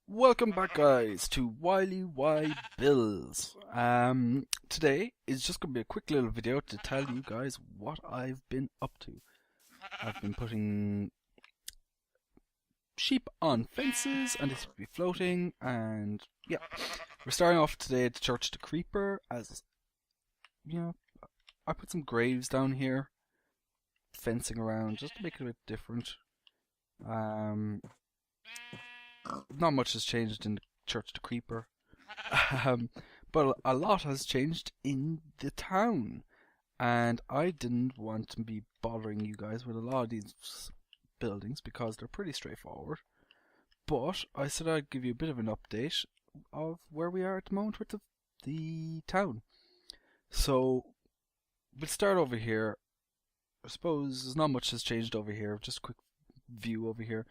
Welcome back, guys, to WhyLeeWhy builds. Today is just going to be a quick little video to tell you guys what I've been up to. I've been putting sheep on fences, and this will be floating, and yeah. We're starting off today at the Church to Creeper, as, you know, I put some graves down here, fencing around, just to make it a bit different. Not much has changed in the Church to Creeper, but a lot has changed in the town, and I didn't want to be bothering you guys with a lot of these buildings because they're pretty straightforward. But I said I'd give you a bit of an update of where we are at the moment with the town. So we'll start over here. I suppose there's not much has changed over here. Just a quick view over here.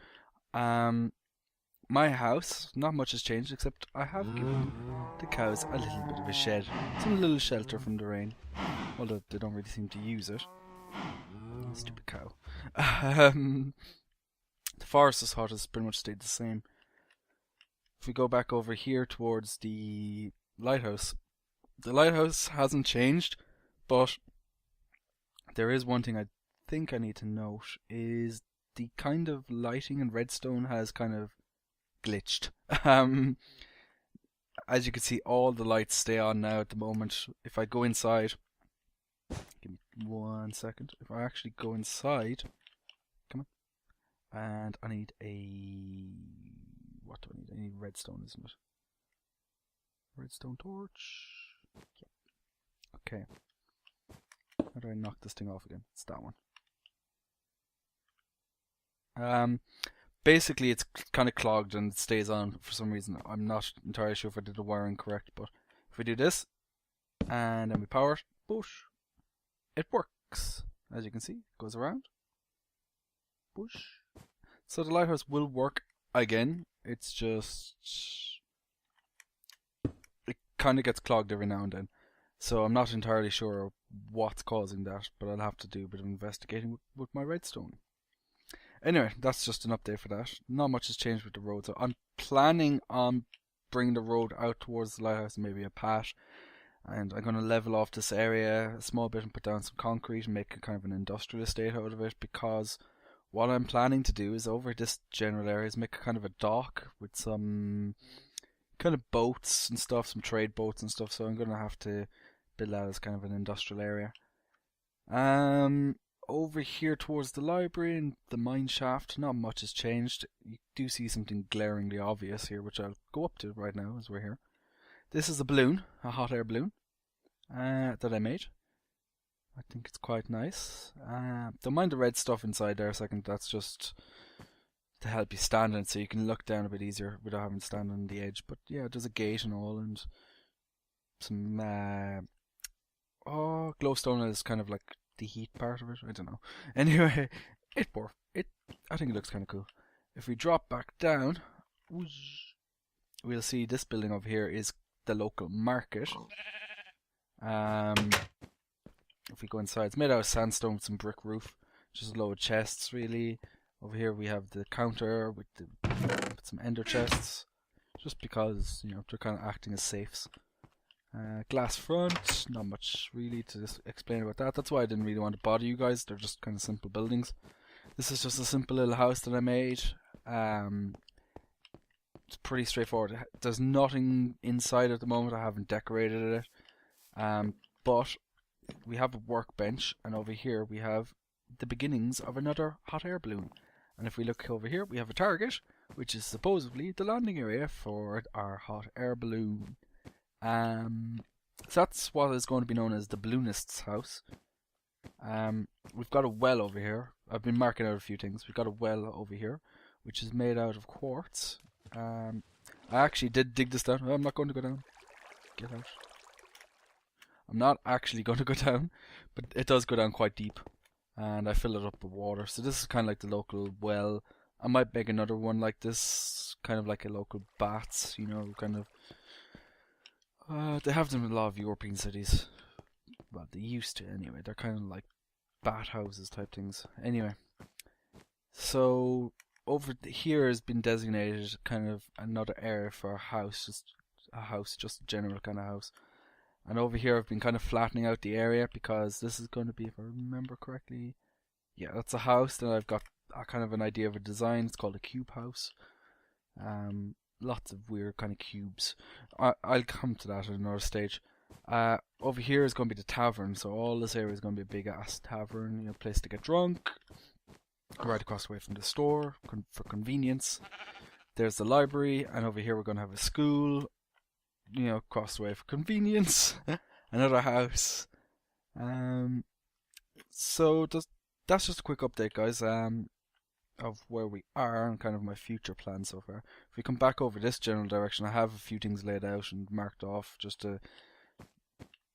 My house, not much has changed except I have given the cows a little bit of a shed. Some little shelter from the rain. Although they don't really seem to use it. Stupid cow. The forest's hut has pretty much stayed the same. If we go back over here towards the lighthouse hasn't changed, but there is one thing I think I need to note, is the kind of lighting in redstone has kind of glitched. As you can see, all the lights stay on now at the moment. If I go inside, give me 1 second. If I actually go inside, come on, and I need what do I need? I need redstone, isn't it? Redstone torch. Yeah. Okay. How do I knock this thing off again? It's that one. Basically, it's kind of clogged and it stays on for some reason. I'm not entirely sure if I did the wiring correct, but if we do this and then we power it, push, it works. As you can see, it goes around, push. So the lighthouse will work again. It's just it kind of gets clogged every now and then. So I'm not entirely sure what's causing that, but I'll have to do a bit of investigating with my redstone. Anyway, that's just an update for that. Not much has changed with the road, so I'm planning on bringing the road out towards the lighthouse and maybe a path. And I'm going to level off this area a small bit and put down some concrete and make a kind of an industrial estate out of it, because what I'm planning to do is over this general area is make a kind of a dock with some kind of boats and stuff, some trade boats and stuff, so I'm going to have to build that as kind of an industrial area. Over here towards the library and the Mineshaft, not much has changed. You do see something glaringly obvious here, which I'll go up to right now as we're here. This is a balloon, a hot air balloon, that I made. I think it's quite nice. Don't mind the red stuff inside there a second, that's just to help you stand on it so you can look down a bit easier without having to stand on the edge. But yeah, there's a gate and all, and some glowstone is kind of like the heat part of it. I don't know. Anyway, I think it looks kind of cool. If we drop back down, we'll see this building over here is the local market. If we go inside, it's made out of sandstone with some brick roof, just a load of chests really. Over here we have the counter with some ender chests, just because, you know, they're kind of acting as safes. Glass front, not much really to explain about that. That's why I didn't really want to bother you guys. They're just kind of simple buildings. This is just a simple little house that I made. It's pretty straightforward. There's nothing inside at the moment. I haven't decorated it. But we have a workbench, and over here we have the beginnings of another hot air balloon. And if we look over here, we have a target, which is supposedly the landing area for our hot air balloon. So that's what is going to be known as the balloonist's house. We've got a well over here. I've been marking out a few things. We've got a well over here, which is made out of quartz. I actually did dig this down. I'm not going to go down. Get out. I'm not actually going to go down, but it does go down quite deep, and I fill it up with water. So this is kind of like the local well. I might make another one like this, kind of like a local baths, you know, kind of. They have them in a lot of European cities. Well, they used to anyway. They're kind of like bathhouses type things. Anyway, so over here has been designated kind of another area for a house, just a general kind of house. And over here I've been kind of flattening out the area because this is going to be, if I remember correctly, yeah, that's a house. Then I've got a kind of an idea of a design. It's called a cube house. Lots of weird kind of cubes. I'll come to that at another stage. Over here is going to be the tavern, so all this area is going to be a big ass tavern, you know, place to get drunk, right across the way from the store for convenience. There's the library, and over here we're going to have a school, you know, across the way for convenience. Another house. So that's just a quick update, guys, of where we are and kind of my future plans so far. If we come back over this general direction, I have a few things laid out and marked off just to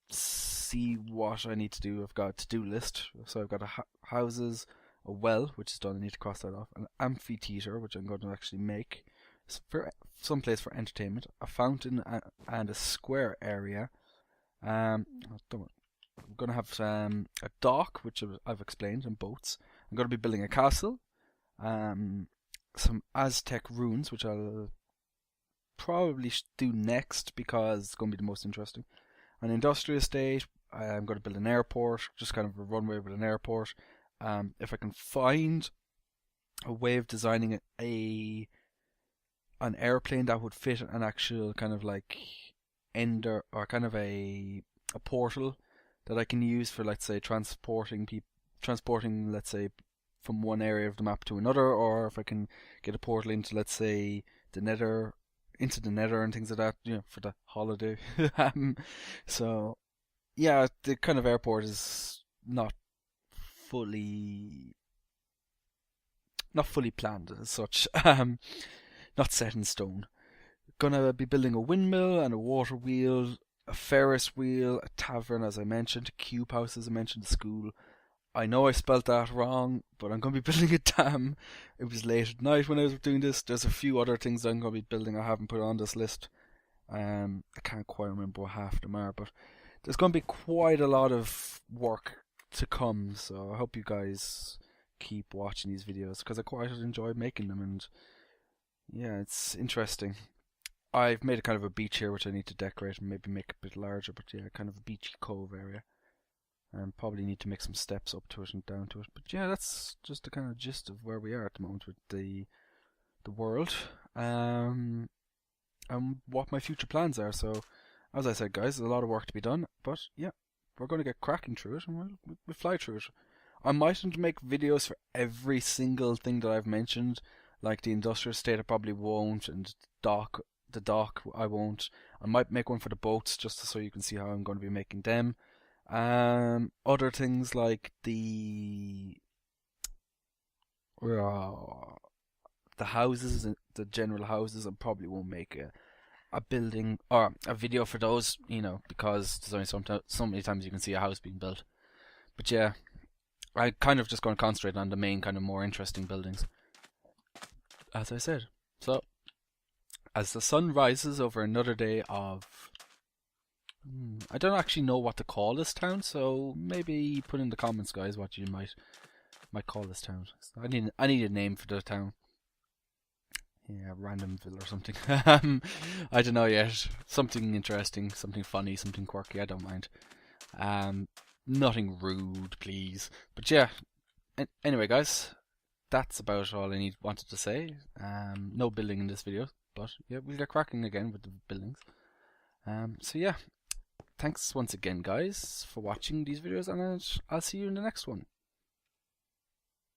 see what I need to do. I've got a to-do list, so I've got houses, a well, which is done, I need to cross that off, an amphitheater, which I'm going to actually make for some place for entertainment, a fountain and a square area. I'm going to have a dock, which I've explained, and boats. I'm going to be building a castle, some Aztec ruins, which I'll probably do next because it's going to be the most interesting. An industrial estate. I'm going to build an airport, just kind of a runway with an airport. If I can find a way of designing an airplane that would fit an actual kind of like ender, or kind of a portal that I can use for, let's say, transporting, let's say, from one area of the map to another, or if I can get a portal into, let's say, the nether and things like that, you know, for the holiday. So yeah, the kind of airport is not fully planned as such. Not set in stone. Gonna be building a windmill and a water wheel, a Ferris wheel, a tavern, as I mentioned, a cube house, as I mentioned, a school. I know I spelt that wrong, but I'm going to be building a dam. It was late at night when I was doing this. There's a few other things I'm going to be building I haven't put on this list. I can't quite remember what half of them are, but there's going to be quite a lot of work to come, so I hope you guys keep watching these videos because I quite enjoy making them, and yeah, it's interesting. I've made a kind of a beach here which I need to decorate and maybe make a bit larger, but yeah, kind of a beachy cove area. And probably need to make some steps up to it and down to it. But yeah, that's just the kind of gist of where we are at the moment with the world. And what my future plans are. So, as I said, guys, there's a lot of work to be done. But yeah, we're going to get cracking through it, and we'll fly through it. I mightn't make videos for every single thing that I've mentioned, like the industrial estate I probably won't, and the dock I won't. I might make one for the boats just so you can see how I'm going to be making them. Other things like the houses, the general houses, I probably won't make a building or a video for those, you know, because there's only so many times you can see a house being built. But yeah, I kind of just going to concentrate on the main kind of more interesting buildings, as I said. So, as the sun rises over another day of I don't actually know what to call this town, so maybe put in the comments, guys, what you might call this town. I need a name for the town. Yeah, Randomville or something. I don't know yet. Something interesting, something funny, something quirky. I don't mind. Nothing rude, please. But yeah. Anyway, guys, that's about all I wanted to say. No building in this video, but yeah, we'll get cracking again with the buildings. So yeah. Thanks once again, guys, for watching these videos, and I'll see you in the next one.